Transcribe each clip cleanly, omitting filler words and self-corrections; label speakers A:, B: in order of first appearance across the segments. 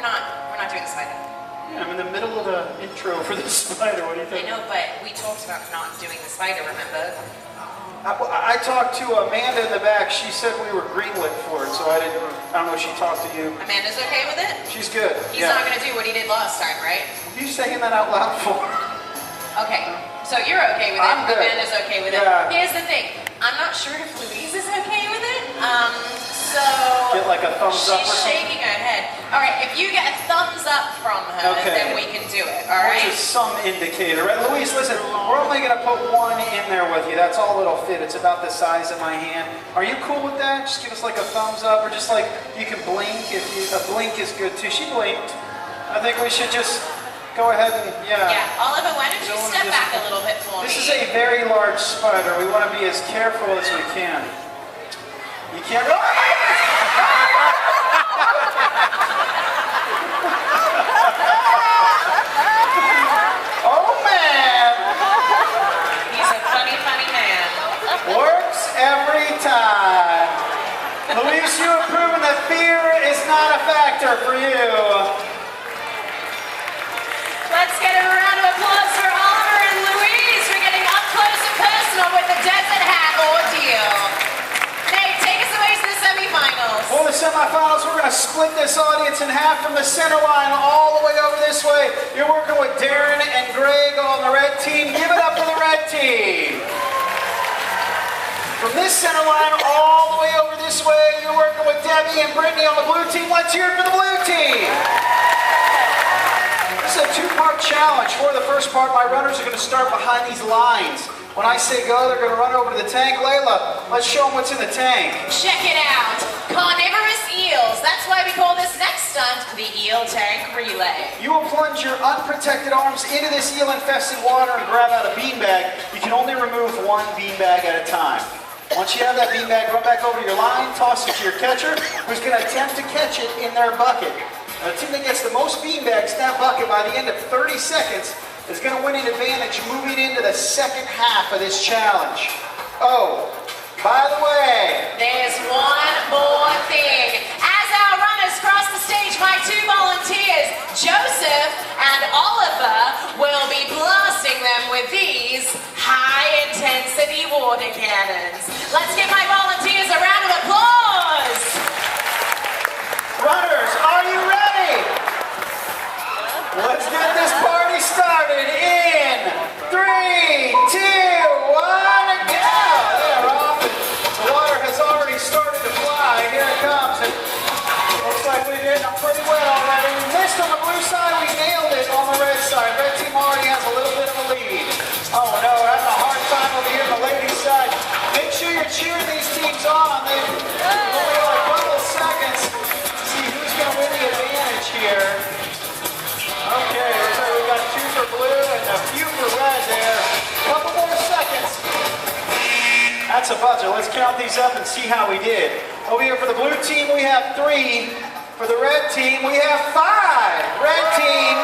A: We're not doing the spider.
B: Yeah, I'm in the middle of the intro for the spider. What do you think?
A: I know, but we talked about not doing the spider, remember?
B: I talked to Amanda in the back. She said we were greenlit for it, so I don't know if she talked to you.
A: Amanda's okay with it?
B: She's good.
A: He's not going to do what he did last time, right?
B: You saying that out loud for?
A: Okay, so you're okay with it.
B: I'm good.
A: Amanda's okay with it. Here's the thing. I'm not sure if Louise is okay with it. So
B: get like a thumbs up or
A: she's
B: something?
A: shaking her head. All right, if you get a thumbs up from her, then we can do it, all right?
B: Which is some indicator. Right? Louise, listen, we're only going to put one in there with you. That's all it'll fit. It's about the size of my hand. Are you cool with that? Just give us like a thumbs up, or just like you can blink. A blink is good too. She blinked. I think we should just go ahead and,
A: Yeah, Oliver, why don't you step back a little bit for me?
B: This is a very large spider. We want to be as careful as we can. You can't... Oh, man!
A: He's a funny, funny man.
B: Works every time. Louise, you have proven that fear is not a factor for you.
A: Let's get a round of applause for Oliver and Louise for getting up close and personal with the Desert Hat ordeal. Nate, take us away to the semifinals.
B: For the semifinals, we're going to split this audience in half from the center line all the way over this way. You're working with Darren and Greg on the red team. Give it up for the red team. From this center line all the way over this way, you're working with Debbie and Brittany on the blue team. Let's hear it for the blue team. This is a two-part challenge. For the first part, my runners are going to start behind these lines. When I say go, they're going to run over to the tank. Layla, let's show them what's in the tank.
A: Check it out. Carnivorous eels. That's why we call this next stunt the Eel Tank Relay.
B: You will plunge your unprotected arms into this eel-infested water and grab out a beanbag. You can only remove one beanbag at a time. Once you have that beanbag, run back over to your line, toss it to your catcher, who's going to attempt to catch it in their bucket. Now, the team that gets the most beanbags in that bucket by the end of 30 seconds is going to win an advantage moving into the second half of this challenge. Oh, by the way,
A: there's one more thing. As our runners cross the stage, my two volunteers, Joseph and Oliver, will be blasting them with these high-intensity water cannons. Let's give my volunteers a round of applause.
B: Runners, are you ready? Let's get this party started in 3, 2, 1, and go! They're off. The water has already started to fly. Here it comes. And looks like we did pretty well already. We missed on the blue side. We nailed it on the red side. Red team already has a little bit of a lead. Oh no, we're having a hard time over here on the ladies' side. Make sure you're cheering these teams on. They only got a couple seconds to see who's going to win the advantage here. Okay, looks like we got 2 for blue and a few for red there. Couple more seconds. That's a buzzer. Let's count these up and see how we did. Over here for the blue team, we have 3. For the red team, we have 5. Red team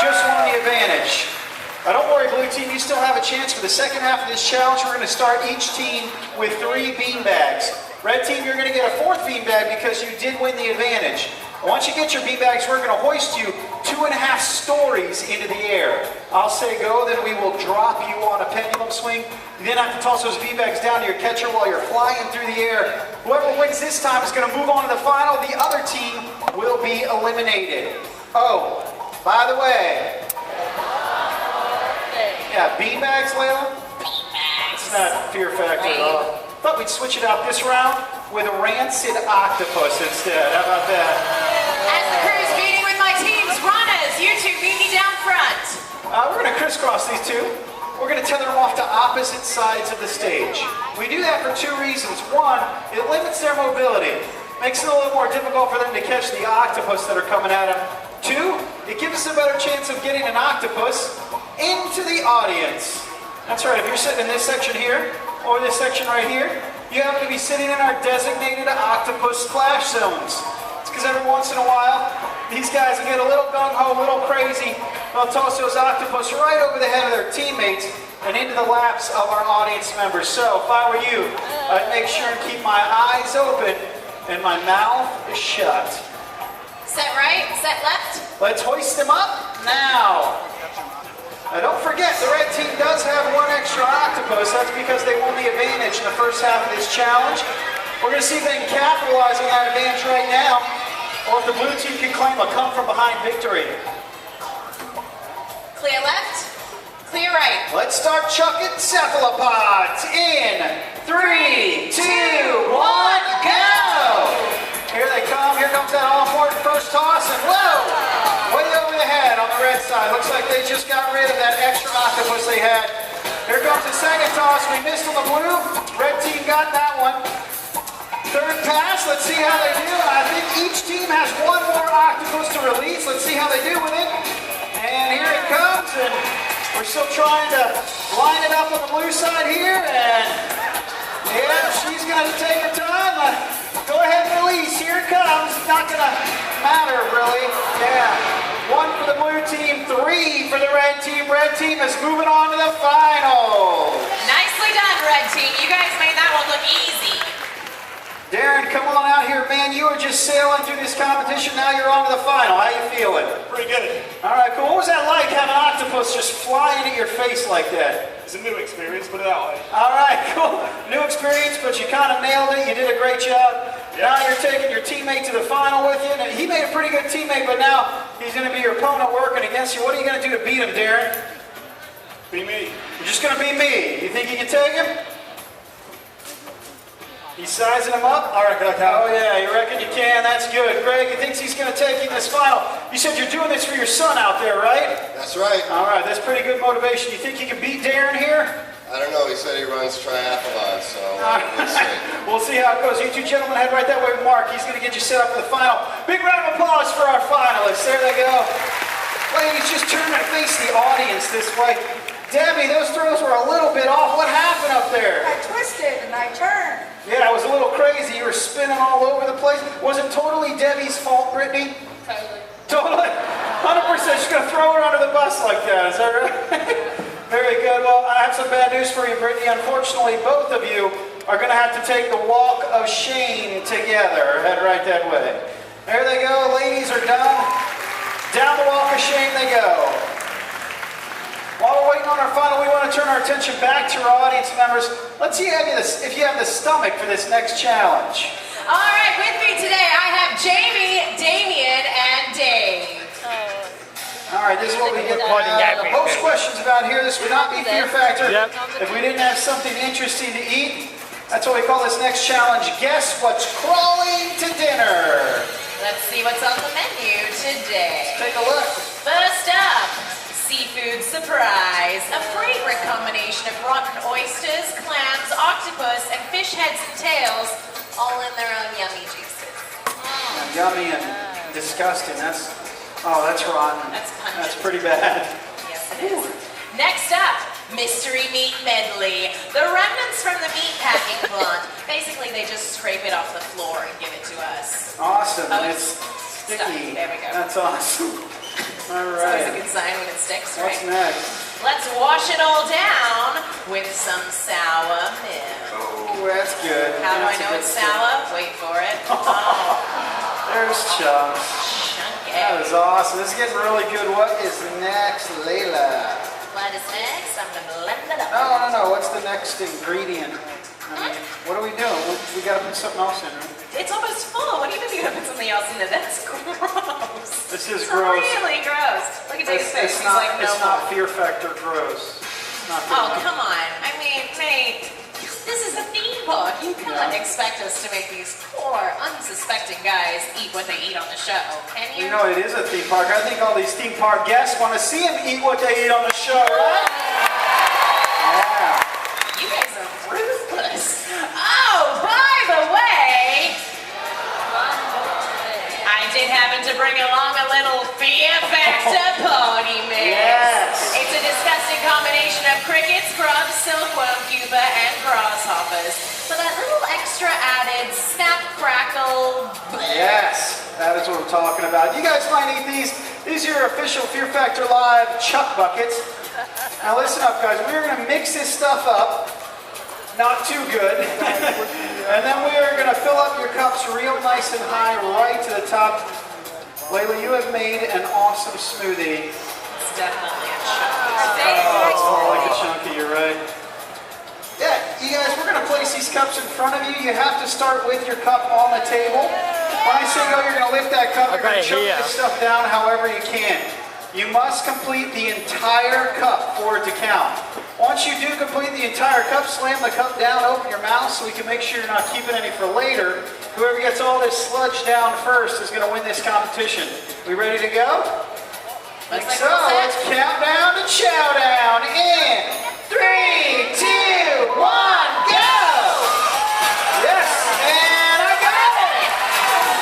B: just won the advantage. Now don't worry, blue team, you still have a chance for the second half of this challenge. We're going to start each team with 3 beanbags. Red team, you're going to get a 4th beanbag because you did win the advantage. Once you get your beanbags, we're going to hoist you 2.5 stories into the air. I'll say go, then we will drop you on a pendulum swing. You then have to toss those beanbags down to your catcher while you're flying through the air. Whoever wins this time is going to move on to the final. The other team will be eliminated. Oh, by the way. Yeah, beanbags, Layla?
A: Beanbags.
B: It's not fear factor at all. Thought we'd switch it out this round with a rancid octopus instead. How about that?
A: As the crew's meeting with my team's runners, you two meet me down front.
B: We're going to crisscross these two. We're going to tether them off to opposite sides of the stage. We do that for 2 reasons. One, it limits their mobility. Makes it a little more difficult for them to catch the octopus that are coming at them. 2, it gives us a better chance of getting an octopus into the audience. That's right, if you're sitting in this section here, or this section right here, you happen to be sitting in our designated octopus splash zones. It's because every once in a while, these guys will get a little gung-ho, a little crazy. They'll toss those octopus right over the head of their teammates and into the laps of our audience members. So, if I were you, I'd make sure and keep my eyes open and my mouth shut.
A: Set right, set left.
B: Let's hoist them up now. Now don't forget, the red team does have one extra octopus. That's because they won the advantage in the first half of this challenge. We're going to see if they can capitalize on that advantage right now, or if the blue team can claim a come-from-behind victory.
A: Clear left, clear right.
B: Let's start chucking cephalopods in 3, 2, 1, go! Here they come. Here comes that all-important first toss, and whoa! Way over the head on the red side. Looks like they just got rid of that extra octopus they had. Here comes the second toss. We missed on the blue. Red team got that one. Third pass. Let's see how they do. I think each team has one more octopus to release. Let's see how they do with it. And here it comes. And we're still trying to line it up on the blue side here. And yeah, she's going to take her time. Go ahead and release. Here it comes. It's not going to matter, really. Yeah. 1 for the blue team, 3 for the red team. Red team is moving on to the final.
A: Nicely done, red team. You guys made that one look easy.
B: Darren, come on out here, man. You were just sailing through this competition. Now you're on to the final. How you feeling?
C: Pretty good.
B: All right, cool. What was that like, having an octopus just flying at your face like that?
C: It's a new experience, put it that way.
B: All right, cool. New experience, but you kind of nailed it. You did a great job.
C: Yeah.
B: Now you're taking your teammate to the final with you. And he made a pretty good teammate, but now he's going to be your opponent working against you. What are you going to do to beat him, Darren?
C: Be me.
B: You're just going to be me. You think you can take him? He's sizing him up?
C: I reckon I can.
B: Oh yeah, you reckon you can? That's good. Greg, he thinks he's going to take you in this final. You said you're doing this for your son out there, right?
D: That's right.
B: All right, that's pretty good motivation. You think you can beat Darren here?
D: I don't know. He said he runs triathlon, so we'll see.
B: We'll see how it goes. You two gentlemen head right that way with Mark. He's going to get you set up for the final. Big round of applause for our finalists. There they go. Ladies, just turn and face the audience this way. Debbie, those throws were a little bit off. What happened up there?
E: I twisted and I turned.
B: Yeah, it was a little crazy. You were spinning all over the place. Was it totally Debbie's fault, Brittany?
A: Totally.
B: Totally? 100%. She's going to throw her under the bus like that. Is that right? Very good. Well, I have some bad news for you, Brittany. Unfortunately, both of you are going to have to take the walk of shame together. Head right that way. There they go. Ladies are done. Down the walk of shame they go. While we're waiting on our final, we want to turn our attention back to our audience members. Let's see if you have the stomach for this next challenge.
A: All right, with me today, I have Jamie, Damien, and Dave.
B: All right, this is what we get most questions about here. This would not be Fear Factor if we didn't have something interesting to eat. That's what we call this next challenge. Guess what's crawling to dinner?
A: Let's see what's on the menu today.
B: Take a look.
A: First up, seafood surprise. A fragrant combination of rotten oysters, clams, octopus, and fish heads and tails, all in their own yummy juices.
B: Yummy and disgusting. That's rotten.
A: That's pungent.
B: That's pretty bad.
A: Yes, it is. Next up, mystery meat medley. The remnants from the meat packing plant. Basically, they just scrape it off the floor and give it to us.
B: Awesome.
A: Oh,
B: and it's
A: stuck.
B: sticky.
A: There we go.
B: That's awesome. All
A: It's always a
B: right.
A: good sign when it sticks, right?
B: What's next?
A: Let's wash it all down with some sour milk.
B: Oh, that's good.
A: How do I
B: That's a
A: know
B: good
A: it's
B: start.
A: sour? Wait for it. Oh,
B: There's Chunks.
A: chunky.
B: That is awesome. This is getting really good. What is next, Layla?
A: What is next? I'm going to blend it up.
B: No. What's the next ingredient? I mean, what are we doing? We got to put something else in, right?
A: It's almost full. What do you mean you're going to put something else in there? That's gross.
B: This is
A: It's
B: gross.
A: really gross. Look at Dave's face.
B: It's
A: He's
B: not,
A: like, no
B: it's
A: more.
B: not Fear Factor gross. Not Fear
A: Oh,
B: Factor.
A: come on. I mean, mate, this is a theme park. You cannot expect us to make these poor, unsuspecting guys eat what they eat on the show, can you?
B: You know, it is a theme park. I think all these theme park guests want to see them eat what they eat on the show, right? Yeah.
A: You guys are ruthless. Oh, by the way, I did happen to bring along a little Fear Factor party mix.
B: Yes.
A: It's a disgusting combination of crickets, grubs, silkworm pupa, and grasshoppers. For that little extra added snap, crackle,
B: Yes, that is what we're talking about. You guys might eat these. These are your official Fear Factor Live Chuck Buckets. Now listen up, guys. We're going to mix this stuff up. Not too good. And then we are going to fill up your cups real nice and high right to the top. Layla, you have made an awesome smoothie.
A: It's definitely a chunky.
B: It's more like a chunky, you're right. Yeah, you guys, we're going to place these cups in front of you. You have to start with your cup on the table. When I say go, you're going to lift that cup. You're going to choke this stuff down however you can. You must complete the entire cup for it to count. Once you do complete the entire cup, slam the cup down, open your mouth so we can make sure you're not keeping any for later. Whoever gets all this sludge down first is going to win this competition. We ready to go?
A: Looks like
B: So let's count down to chow down in 3, 2, 1, go! Yes, and I got it!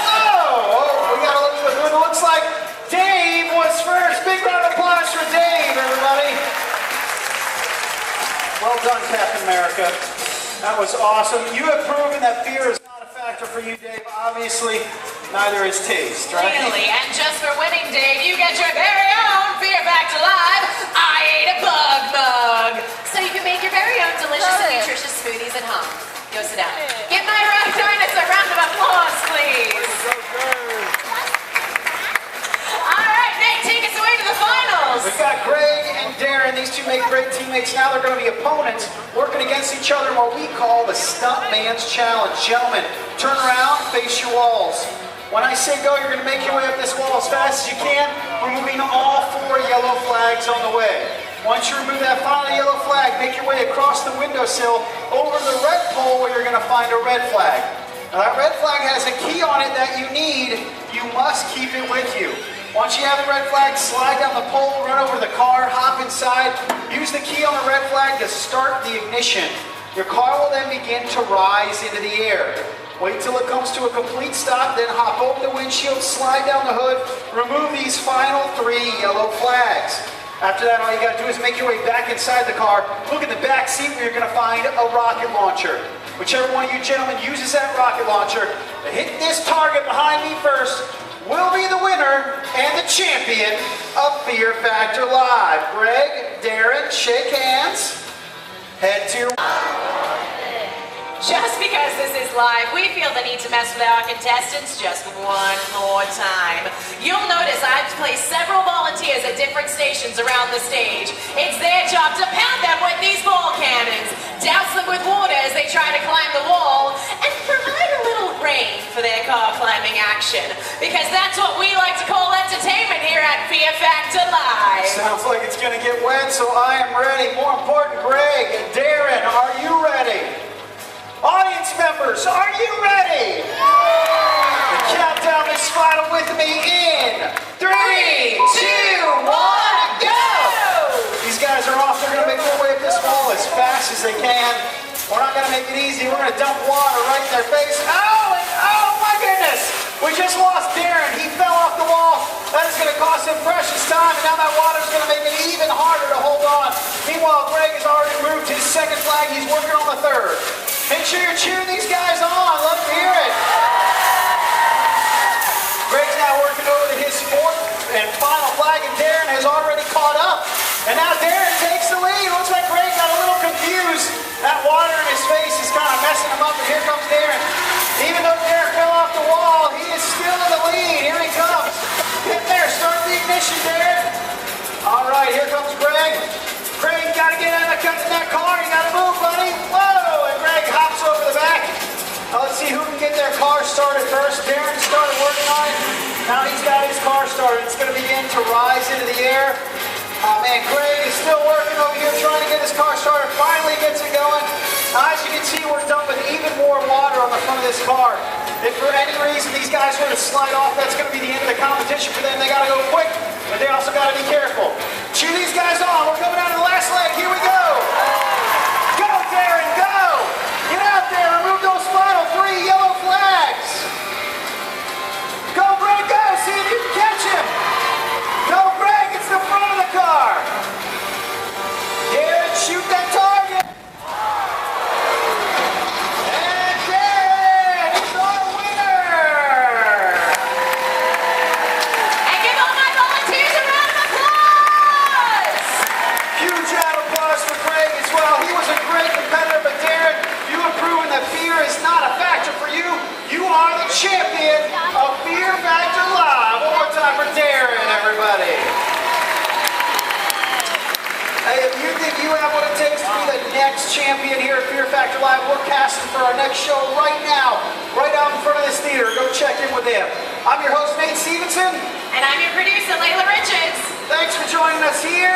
B: Oh, we got to look at it looks like Dave was first. Big round of applause for Dave, everybody. Well done, Captain America. That was awesome. You have proven that fear is not a factor for you, Dave. Obviously, neither is taste, right?
A: Clearly, and just for winning, Dave, you get your very own Fear Factor Live I Ate a Bug mug. So you can make your very own delicious and nutritious smoothies at home. Go sit down. Give my Rhinoceros a round of applause, please. All right, Nate, take us away to the finals.
B: We've got Greg and Darren. These two make great teammates. Now they're going to be opponents working against each other in what we call the Stuntman's Challenge. Gentlemen, turn around, face your walls. When I say go, you're going to make your way up this wall as fast as you can, removing all 4 yellow flags on the way. Once you remove that final yellow flag, make your way across the windowsill over the red pole where you're going to find a red flag. Now that red flag has a key on it that you need. You must keep it with you. Once you have the red flag, slide down the pole, run over the car, hop inside, use the key on the red flag to start the ignition. Your car will then begin to rise into the air. Wait till it comes to a complete stop, then hop over the windshield, slide down the hood, remove these final 3 yellow flags. After that, all you gotta do is make your way back inside the car, look in the back seat where you're gonna find a rocket launcher. Whichever one of you gentlemen uses that rocket launcher to hit this target behind me first will be the winner and the champion of Fear Factor Live. Greg, Darren, shake hands. Head to your...
A: Just because this is live, we feel the need to mess with our contestants just one more time. You'll notice I've placed several volunteers at different stations around the stage. It's their job to pound them with these ball cannons, douse them with water as they try to climb the wall, and provide a little rain for their car climbing action. Because that's what we like to call entertainment here at Fear Factor Live.
B: Sounds like it's gonna get wet, so I am ready. More important, Greg and Darren, are you ready? Audience members, are you ready? The countdown is final with me in 3, 2, 1, go! These guys are off. They're going to make their way up this wall as fast as they can. We're not going to make it easy. We're going to dump water right in their face. Oh my goodness! We just lost Darren. He fell off the wall. That is going to cost him precious time, and now that water is going to make it even harder to hold on. Meanwhile, Greg has already moved his second flag. He's working on the third. Make sure you're cheering these guys on. Love to hear it. Greg's now working over to his 4th and final flag, and Darren has already caught up. And now Darren takes the lead. Looks like Greg got a little confused. That water in his face is kind of messing him up, and here comes Darren. Even though Darren fell off the wall, he is still in the lead. Here he comes. Get there. Start the ignition, Darren. All right, here comes Greg. Greg, you got to get in that car. You got to move, buddy. Whoa! And Greg hops over the back. Now let's see who can get their car started first. Darren started working on it. Now he's got his car started. It's going to begin to rise into the air. Oh man, Greg is still working over here trying to get his car started. Finally gets it going. As you can see, we're dumping even more water on the front of this car. If for any reason these guys were to slide off, that's going to be the end of the competition for them. They got to go quick, but they also got to be careful. Cheer these guys on. We're coming down to the last leg. Here we go. Go, Darren, go. Get out there. Remove those final 3 yellow flags. Go, Greg, go. See if you can catch him. Go, Greg. It's the front of the car. Darren, shoot that target. And Darren is our winner.
A: And give all my volunteers a round of applause!
B: Huge round of applause for Greg as well. He was a great competitor, but Darren, you have proven that fear is not a factor for you. You are the champion of Fear Factor Live. One more time. champion here at Fear Factor Live. We're casting for our next show right now, right out in front of this theater. Go check in with them. I'm your host, Nate Stevenson.
A: And I'm your producer, Layla Richards.
B: Thanks for joining us here.